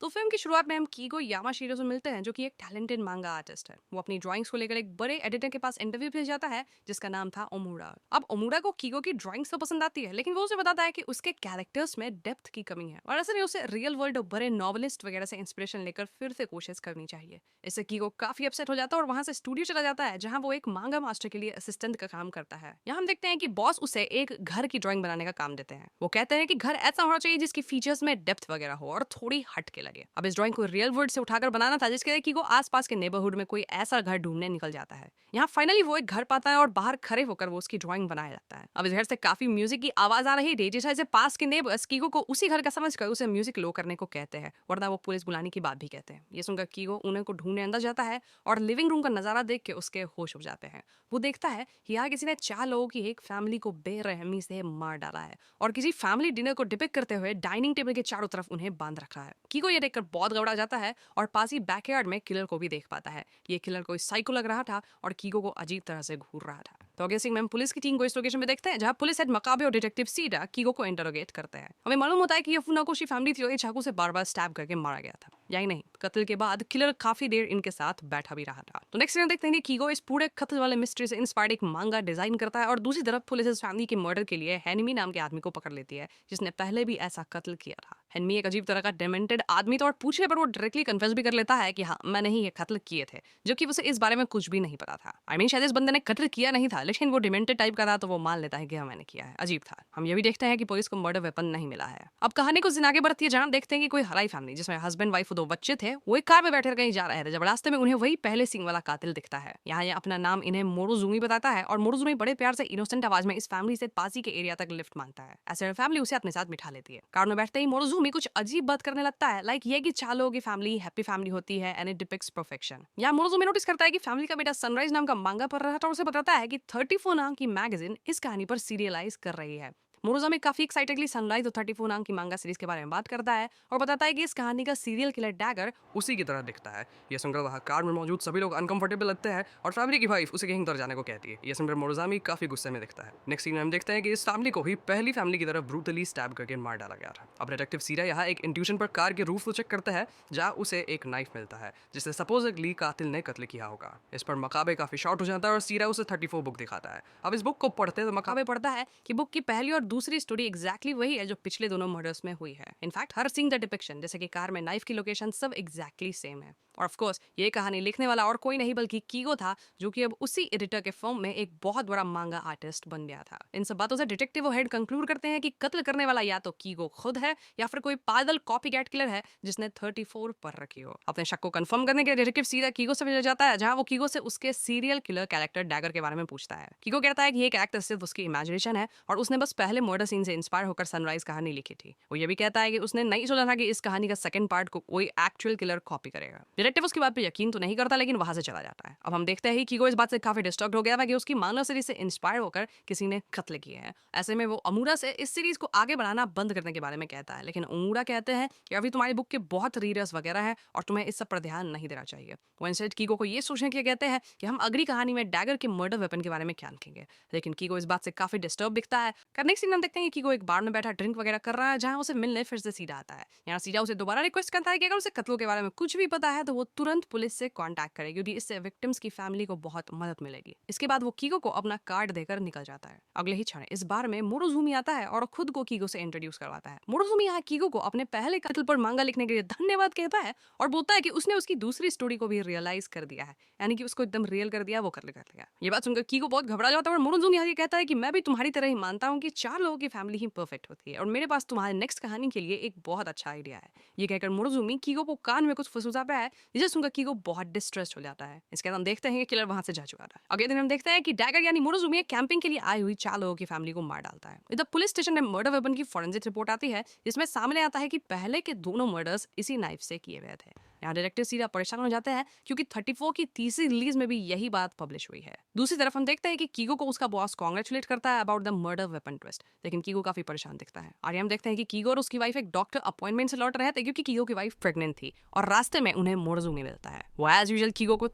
तो फिल्म की शुरुआत में हम कीगो यामाशीरो से मिलते हैं, जो कि एक टैलेंटेड मांगा आर्टिस्ट है। वो अपनी ड्राइंग्स को लेकर एक बड़े एडिटर के पास इंटरव्यू भेज जाता है, जिसका नाम था ओमुरा। अब ओमुरा को कीगो की ड्राइंग्स तो पसंद आती है, लेकिन वो उसे बताता है कि उसके कैरेक्टर्स में डेप्थ की कमी है और ऐसे नहीं, उसे रियल वर्ल्ड और बड़े नॉवलिस्ट वगैरह से इंस्पिरेशन लेकर फिर से कोशिश करनी चाहिए। इससे कीगो काफी अपसेट हो जाता है और वहां से स्टूडियो चला जाता है, जहां वो एक मांगा मास्टर के लिए असिस्टेंट का काम करता है। यहाँ हम देखते हैं कि बॉस उसे एक घर की ड्राइंग बनाने का काम देते हैं। वो कहते हैं कि घर ऐसा होना चाहिए जिसकी फीचर्स में डेप्थ वगैरह हो और थोड़ी हट के लगे। अब इस ड्राइंग को रियल वर्ल्ड से उठाकर बनाना था, जिसके लिए कि वो आसपास के नेबरहुड में कोई ऐसा घर ढूंढने निकल जाता है। यहाँ फाइनली वो एक घर पाता है और बाहर खड़े होकर वो उसकी ड्राइंग बनाने लगता है। अब इस घर से काफी म्यूजिक की आवाज आ रही थी, जिस वजह से पास के नेबर्स कीगो को उसी घर का समझकर उसे म्यूजिक लो करने को कहते हैं, वरना वो पुलिस बुलाने की बात भी कहते हैं। ये सुनकर कीगो उन्हें को ढूंढने अंदर जाता है और लिविंग रूम का नजारा देख के उसके होश उड़ जाते हैं। वो देखता है कि यहाँ किसी ने 4 लोगों की एक फैमिली को बेरहमी से मार डाला है और किसी फैमिली डिनर को डिपिक्ट करते हुए डाइनिंग टेबल के चारों तरफ उन्हें बांध रखा है। कीगो ये देखकर बहुत घबरा जाता है और पास ही बैकयार्ड में किलर को भी देख पाता है। ये किलर कोई साइको लग रहा था और कीगो को अजीब तरह से घूर रहा था। तो अगले सीन में हम पुलिस की टीम को इस लोकेशन में देखते हैं, जहां पुलिस हेड मकाबे और डिटेक्टिव सीडा कीगो को इंटरोगेट करते हैं। हमें मालूम होता है कि ये फुनाकोशी फैमिली थी और ये चाकू से बार बार स्टैब करके मारा गया था। यही नहीं, कत्ल के बाद किलर काफी देर इनके साथ बैठा भी रहा था। तो नेक्स्ट सीन देखते हैं कि कीगो इस पूरे कत्ल वाले मिस्ट्री से इंस्पायर्ड एक मांगा डिजाइन करता है और दूसरी तरफ पुलिस इस फैमिली के मर्डर के लिए हेनमी नाम के आदमी को पकड़ लेती है, जिसने पहले भी ऐसा कत्ल किया था। हेनमी एक अजीब तरह का डेमेंटेड आदमी था और पूछने पर वो डायरेक्टली कन्फेस भी कर लेता है कि हाँ, मैंने ही ये कत्ल किए थे, जो कि उसे इस बारे में कुछ भी नहीं पता था। शायद इस बंदे ने कत्ल किया नहीं था, लेकिन वो डिमेंटेड टाइप का था, तो वो मान लेता है कि हाँ, मैंने किया है। अजीब था। हम ये भी देखते हैं कि पुलिस को मर्डर वेपन नहीं मिला है। अब कहानी को आगे बढ़ती है, जहाँ देखते हैं कि कोई हराई फैमिली जिसमें हस्बैंड वाइफ और 2 बच्चे थे, वो एक कार में बैठकर कहीं जा रहे थे, जब रास्ते में उन्हें वही पहले सिंह वाला कातिल दिखता है। यहाँ ये अपना नाम इन्हें मोरोजुमी बताता है और मोरोजुमी बड़े प्यार से इनोसेंट आवाज में इस फैमिली से पासी के एरिया तक लिफ्ट मांगता है। ऐसे फैमिली उसे अपने साथ बिठा लेती है। कार में बैठते ही मोरोजुमी कुछ अजीब बात करने लगता है, लाइक ये कि 4 लोगों की फैमिली हैप्पी फैमिली होती है एंड इट डिपिक्ट्स परफेक्शन। यहाँ मोरोजुमी नोटिस करता है कि फैमिली का बेटा सनराइज नाम का मांगा पढ़ रहा था और उसे बताता है कि 34 नाम की मैगजीन इस कहानी पर सीरियलाइज कर रही है। मोरोजा में काफी एक्साइटेडली सनराइज और 34 नाम की मांगा सीरीज के बारे में बात करता है और बताता है कि इस कहानी का सीरियल किलर डैगर उसी की तरह दिखता है। ये सुनकर वहाँ कार में मौजूद सभी लोग अनकंफर्टेबल लगते हैं और फैमिली की वाइफ उसे कहीं दूर जाने को कहती है। ये सुनकर मोरोजामी काफी गुस्से में दिखता है। नेक्स्ट सीन में हम देखते हैं कि इस फैमिली को ही पहली फैमिली की तरह ब्रूटली स्टैब करके मार डाला गया था। अब डिटेक्टिव सीरा यहाँ एक इंट्यूशन पर कार के रूफ को चेक करता है, जहाँ उसे एक नाइफ मिलता है जिससे सपोजली कातिल ने कत्ल किया होगा। इस पर मकाबे काफी शॉर्ट हो जाता है और सीरा उसे 34 बुक दिखाता है। अब इस बुक को पढ़ते तो मकाबे पढ़ता है कि बुक की पहली और दूसरी स्टोरी एग्जैक्टली वही है जो पिछले दोनों मर्डर्स में हुई है। In fact her seen the depiction, जैसे कि कार में नाइफ की लोकेशन, सब एग्जैक्टली सेम है। और ऑफ कोर्स ये कहानी लिखने वाला और कोई नहीं बल्कि कीगो था, जो कि अब उसी एडिटर के फॉर्म में एक बहुत बड़ा मांगा आर्टिस्ट बन गया था। इन सब बातों से डिटेक्टिव और हेड कंक्लूड करते हैं कि कत्ल करने वाला या तो कीगो खुद है या फिर कोई पागल कॉपीकैट किलर है जिसने 34 पर रखी हो। अपने शक को कंफर्म करने के लिए डिटेक्टिव सीधा कीगो से मिल जाता है, जहां वो कीगो से उसके सीरियल किलर कैरेक्टर डैगर के बारे में पूछता है। कीगो कहता है कि ये कैरेक्टर सिर्फ उसकी इमेजिनेशन है और उसने बस पहले मर्डर सीन से इंस्पायर होकर सनराइज कहानी लिखी थी। वो ये भी कहता है कि उसने नहीं सोचा था कि इस कहानी का सेकंड पार्ट को कोई एक्चुअल किलर कॉपी करेगा। डिटेक्टिव उसकी बात पे यकीन तो नहीं करता, लेकिन वहां से चला जाता है। अब हम देखते हैं कि कीगो इस बात से काफी डिस्टर्ब हो गया था कि उसकी मानव सीरीज से इंस्पायर होकर किसी ने कत्ल किए हैं। ऐसे में वो अमूरा से इस सीरीज को आगे बढ़ाना बंद करने के बारे में कहता है, लेकिन अमूरा कहते हैं कि अभी तुम्हारी बुक के बहुत रीडर्स वगैरह हैं और तुम्हें इस सब पर ध्यान नहीं देना चाहिए। वो इंस्टेड कीगो को ये सोचने के लिए कहते हैं कि हम अगली कहानी में डैगर के मर्डर वेपन के बारे में क्या लिखेंगे, लेकिन कीगो इस बात से काफी डिस्टर्ब दिखता है। करने सीन हम देखते हैं कि कीगो एक बार में बैठा ड्रिंक वगैरह कर रहा है, जहां उसे मिलने फिर से सीधा आता है। यहाँ सीधा उसे दोबारा रिक्वेस्ट करता है कि अगर उसे कत्लों के बारे में कुछ भी पता है तो वो तुरंत पुलिस से कांटेक्ट करे, क्योंकि इससे विक्टिम्स की फैमिली को बहुत मदद मिलेगी। इसके बाद वो कीगो को अपना कार्ड देकर निकल जाता है। अगले ही क्षण इस बार में मोरोजुमी आता है और खुद को कीगो से इंट्रोड्यूस करवाता है। मोरोजुमी यहाँ कीगो को अपने पहले कत्ल पर मांगा लिखने के लिए धन्यवाद कहता है और बोलता है कि उसने उसकी दूसरी स्टोरी को भी रियलाइज कर दिया है, यानी कि उसको एकदम रियल कर दिया, वो कर लिया। ये बात सुनकर कीगो बहुत घबरा जाता है और मोरोजुमी यहाँ कहता है कि मैं भी तुम्हारी तरह ही मानता हूँ कि 4 लोगों की फैमिली ही परफेक्ट होती है और मेरे पास तुम्हारे नेक्स्ट कहानी के लिए एक बहुत अच्छा आइडिया है। ये कहकर मोरोजुमी कीगो को कान में कुछ फुसफुसाता है, जिसे सुनकर कीगो बहुत डिस्ट्रेस्ड हो जाता है। इसके बाद हम देखते हैं कि किलर वहां से जा चुका था। अगले दिन हम देखते हैं कि डैगर यानी मोरोजुमी कैंपिंग के लिए आई हुई 4 लोगों की फैमिली को मार डालता है। इधर पुलिस स्टेशन में मर्डर वेपन की फॉरेंसिक रिपोर्ट आती है, जिसमें सामने आता है कि पहले के दोनों मर्डर्स इसी नाइफ से किए गए थे। यहाँ डिटेक्टिव सीधा परेशान हो जाते हैं क्योंकि 34 की तीसरी रिलीज में भी यही बात पब्लिश हुई है। दूसरी तरफ हम देखते हैं कि कीगो को उसका बॉस कॉन्ग्रेचुलेट करता है about the murder weapon twist, लेकिन कीगो काफी परेशान दिखता है। और हम देखते हैं कि कीगो और उसकी वाइफ एक डॉक्टर अपॉइंटमेंट से लौट रहे थे क्योंकि कीगो की वाइफ प्रेग्नेंट थी और रास्ते में उन्हें मोरजुमी मिलता है। वो एज यूजुअल कीगो को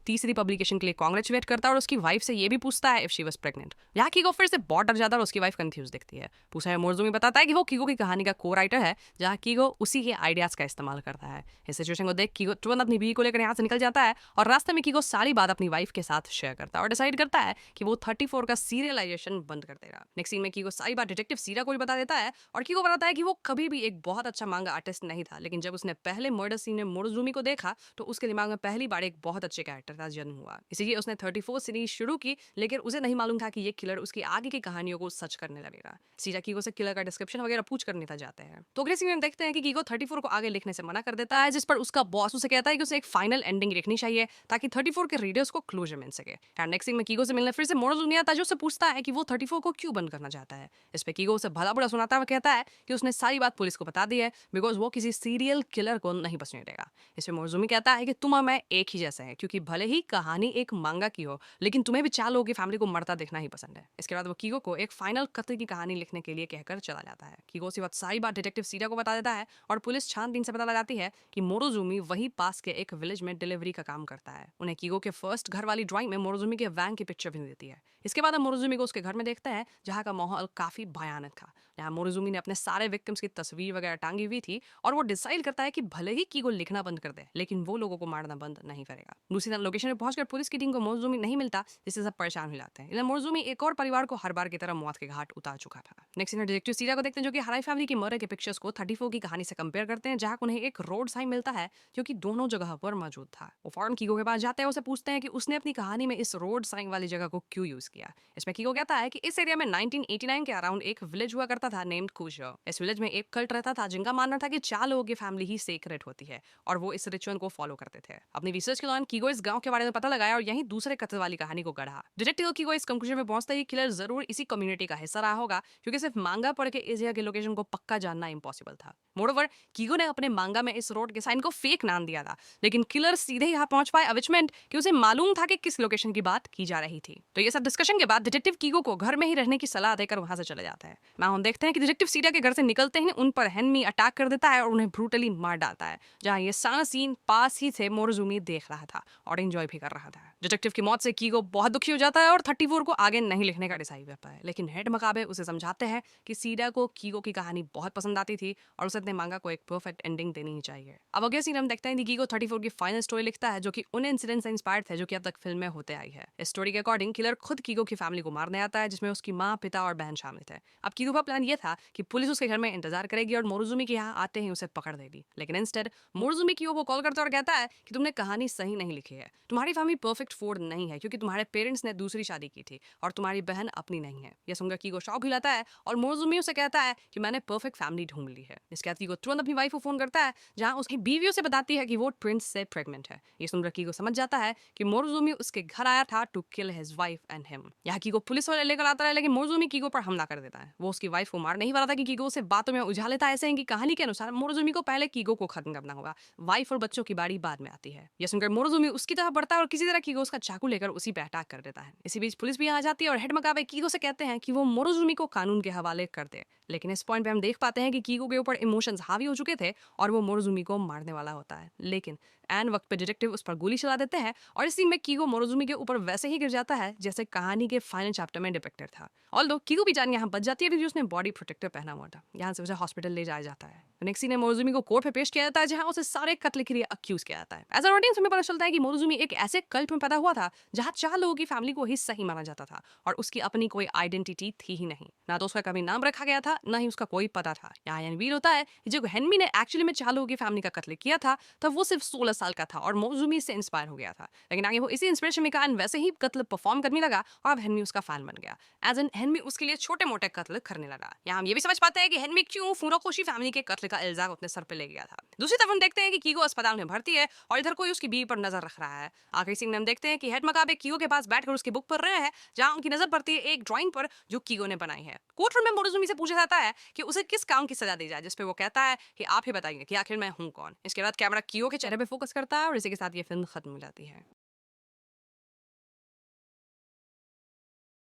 तीसरी पब्लिकेशन के लिए कॉन्ग्रेचुलेट करता है और उसकी वाइफ से ये भी पूछता है इफ शी वाज प्रेग्नेंट। यहाँ कीगो फिर से बहुत डर जाता है और उसकी वाइफ कंफ्यूज दिखती है। पूछा है मोरजुमी बताता है कि वो कीगो की कहानी का को राइटर है, जहाँ कीगो उसी के आइडियाज का इस्तेमाल करता है। इस सिचुएशन को देख कीगो तुरंत अपनी बीवी को लेकर यहाँ से निकल जाता है और रास्ते में कीगो सारी बात अपनी वाइफ के साथ शेयर करता है और डिसाइड करता है कि वो 34 का सीरियलाइजेशन बंद कर देगा। नेक्स्ट सीन में कीगो सारी बात डिटेक्टिव सीरा को भी बता देता है और कीगो बताता है कि वो कभी भी एक बहुत अच्छा मांगा आर्टिस्ट नहीं था, लेकिन जब उसने पहले मर्डर सीन में मोरजुमी को देखा तो उसके दिमाग में पहली बार एक बहुत अच्छे कैरेक्टर का जन्म हुआ। इसीलिए उसने 34 सीरीज शुरू की, लेकिन उसे नहीं मालूम था कि ये किलर उसकी आगे की कहानियों को सच करने लगेगा। सीरा कीगो से किलर का डिस्क्रिप्शन वगैरह पूछ कर नेता जाते हैं। तो अगले सीन में देखते हैं कि कीगो 34 को आगे लिखने से मना कर देता है, जिस पर उसका बॉस उसे कहता है कि उसे एक फाइनल एंडिंग लिखनी चाहिए ताकि 34 के रीडर्स को क्लोजर मिल सके। एंड नेक्स्ट सीन में कीगो से मिलने फिर से मोरजुमी आता है, जो उससे पूछता है कि वो 34 को क्यों बंद करना चाहता है। इस पे कीगो उसे भला बुरा सुनाता हुआ कहता है कि उसने सारी बात पुलिस को बता दी है बिकॉज वो किसी सीरियल किलर को नहीं बचने देगा। इस पे मोरजुमी कहता है कि तुम और मैं एक ही जैसे हैं, क्योंकि भले ही कहानी एक मांगा की हो, लेकिन तुम्हें भी 4 लोगों की फैमिली को मरता देखना ही पसंद है। इसके बाद वो कीगो को एक फाइनल कत्ल की कहानी लिखने के लिए कहकर चला जाता है। कीगो उसी वक्त सारी बात डिटेक्टिव सीरा को बता देता है और पुलिस छानबीन से पता लगाती है कि मोरोजुमी वही पास के एक विलेज में डिलीवरी का काम करता है। उन्हें कीगो के फर्स्ट घर वाली ड्राइंग में मोरोजुमी के वैन की पिक्चर भी देती है। इसके बाद हम मोरोजुमी को उसके घर में देखते हैं, जहाँ का माहौल काफी भयानक था। यहाँ मोरोजुमी ने अपने सारे विक्टिम्स की तस्वीर वगैरह टांगी हुई थी और वो डिसाइड करता है कि भले ही कीगो लिखना बंद कर दे, लेकिन वो लोगों को मारना बंद नहीं करेगा। दूसरी तरफ लोकेशन में पहुंचकर पुलिस की टीम को मोरोजुमी नहीं मिलता, जिससे सब परेशान हो जाते हैं। इधर मोरोजुमी एक और परिवार को हर बार की तरह मौत के घाट उतार चुका था। नेक्स्ट इन डिटेक्टिव सीरा को देखते हैं, जो कि हराई फैमिली की मर्डर के पिक्चर्स को 34 की कहानी से कंपेयर करते हैं, जहाँ उन्हें एक रोड साइन मिलता है जो कि दोनों जगह पर मौजूद था। वो फौरन कीगो के पास जाते हैं, उसे पूछते हैं कि उसने अपनी कहानी में इस रोड साइन वाली जगह को क्यों यूज किया। इसमें कीगो कहता है कि इस एरिया में 1989 के अराउंड एक विलेज हुआ करता था नेम्ड कुशो। इस विलेज में एक कल्ट रहता था जिनका मानना था कि 4 लोगों की फैमिली ही सेक्रेट होती है और वो इस रिचुअल को फॉलो करते थे। अपनी रिसर्च के दौरान कीगो इस गांव के बारे में पता लगाया और यहीं दूसरे कत्ल वाली कहानी को गढ़ा। डिटेक्टिव कीगो इस कंक्लूजन में पहुंचता है कि किलर जरूर इसी कम्युनिटी का हिस्सा रहा होगा, क्योंकि सिर्फ मांगा पढ़ के इस जगह के लोकेशन को पक्का जानना इम्पॉसिबल था। मोरोवर कीगो ने अपने मांगा में इस रोड के साइन को फेक नाम दिया था, लेकिन किलर सीधे यहाँ पहुंच पाए अविचमेंट कि उसे मालूम था कि किस लोकेशन की बात की जा रही थी। तो ये सब डिस्कशन के बाद डिटेक्टिव कीगो को घर में ही रहने की सलाह देकर वहां से चले जाता है। मैं हम देखते हैं कि डिटेक्टिव सीरा के घर से निकलते ही उन पर हेनमी अटैक कर देता है और उन्हें ब्रूटली मार डालता है। जहाँ ये सारा सीन पास ही से मोरोजुमी देख रहा था और एंजॉय भी कर रहा था। डिटेक्टिव की मौत से कीगो बहुत दुखी हो जाता है और 34 को आगे नहीं लिखने का डिसाइड करता है, लेकिन हेड मकाबे उसे समझाते हैं कि सीरा को कीगो की कहानी बहुत पसंद आती थी और उसे अपने मांगा को एक परफेक्ट एंडिंग देनी ही चाहिए। अब अगले सीन हम देखते हैं कि कीगो 34 की फाइनल स्टोरी लिखता है, जो कि उन इंसिडेंट से इंस्पायर्ड थे जो कि अब तक फिल्म में होते आई है। इस स्टोरी के अकॉर्डिंग किलर खुद कीगो की फैमिली को मारने आता है, जिसमें उसकी माँ, पिता और बहन शामिल थे। अब कीगो का प्लान ये था कि पुलिस उसके घर में इंतजार करेगी और मोरोजुमी के यहाँ आते ही उसे पकड़ देगी, लेकिन इंस्टेड मोरोजुमी कीगो को कॉल करता और कहता है कि तुमने कहानी सही नहीं लिखी है। तुम्हारी फैमिली परफेक्ट फोर्ड नहीं है, क्योंकि तुम्हारे पेरेंट्स ने दूसरी शादी की थी और तुम्हारी बहन अपनी नहीं है। यह सुनकर कीगो शॉक हिलाता है और मोरोजुमी उसे कहता है कि मैंने परफेक्ट फैमिली ढूंढ ली है। इसके बाद कीगो तुरंत अपनी वाइफ को फोन करता है, जहां उसकी बीवी उसे बताती है कि वो ट्विंस से प्रेग्नेंट है। ये सुनकर कीगो समझ जाता है कि मोरोजुमी उसके घर आया था to kill his wife and him. यहाँ कीगो पुलिस वाले लेकर आता है, लेकिन मोरोजुमी कीगो पर हमला कर देता है। वो उसकी वाइफ को मार नहीं पा रहा था कि कीगो उसे बातों में उलझा लेता है। ऐसे हैं कि कहानी के अनुसार मोरोजुमी को पहले कीगो को खत्म करना होगा, वाइफ और बच्चों की बारी बाद में आती है। यह सुनकर मोरोजुमी उसकी तरफ बढ़ता है और किसी तरह कीगो उसका चाकू लेकर उसी पे अटैक कर देता है। इसी बीच पुलिस भी आ जाती है और हेड मकाबे कीगो से कहते हैं कि वो मोरोजुमी को कानून के हवाले कर दे, लेकिन इस पॉइंट पे हम देख पाते हैं कि कीगो के ऊपर इमोशंस हावी हो चुके थे और वो मोरोजुमी को मारने वाला होता है, लेकिन एन वक्त पे डिटेक्टिव उस पर गोली चला देते हैं और इस सीन में कीगो मोरोजुमी के ऊपर वैसे ही गिर जाता है जैसे कहानी के फाइनल चैप्टर में डिपिक्टेड था। ऑल्दो कीगो भी जान यहाँ बच जाती है क्योंकि उसने बॉडी प्रोटेक्टर पहना हुआ था। यहाँ से उसे हॉस्पिटल ले जाया जाता है। नेक्स्ट सीन में मोरोजुमी को कोर्ट में पेश किया जाता है, जहाँ उसे सारे कत्ल के लिए अक्यूज किया जाता है। एज ऑडियंस हमें पता चलता है कि मोरोजुमी एक ऐसे कल्ट में पैदा हुआ था जहाँ 4 लोगों की फैमिली को ही सही माना जाता था और उसकी अपनी कोई आइडेंटिटी थी ही नहीं। ना तो उसका कभी नाम रखा गया था, ना ही उसका कोई पता था। यहाँ रिवील होता है कि जब हेनमी ने एक्चुअली में 4 लोगों की फैमिली का कत्ल किया था तब वो सिर्फ 16 साल का था और मोरोजुमी से इंस्पायर हो गया था, लेकिन आगे वो इसी इंस्पिरेशन में कारण वैसे ही कत्ल परफॉर्म करने लगा और अब हेनमी उसका फैन बन गया। एज एन हेनमी उसके लिए छोटे मोटे कत्ल करने लगा। यहाँ हम ये भी समझ पाते हैं कि हेनमी क्यों फुरोकोशी फैमिली के कत्ल का इल्जाम अपने सर पे ले गया था। दूसरी तरफ हम देखते हैं कि कीगो अस्पताल में भर्ती है और इधर कोई उसकी बीवी पर नजर रख रहा है। आखिरी सीन में हम देखते देखते हैं कि हेड मकाबे कीगो के पास बैठकर उसकी बुक पढ़ रहे हैं, जहां उनकी नजर पड़ती है एक ड्राइंग पर जो कीगो ने बनाई है। कोर्ट रूम में मोटोजुमी से पूछा जाता है कि उसे किस काम की सजा दी जाए, जिसपे वो कहता है कि आप ही बताइए कि आखिर मैं हूँ कौन। इसके बाद कैमरा कीगो के चेहरे पे फोकस करता है और इसी के साथ ये फिल्म खत्म हो जाती है।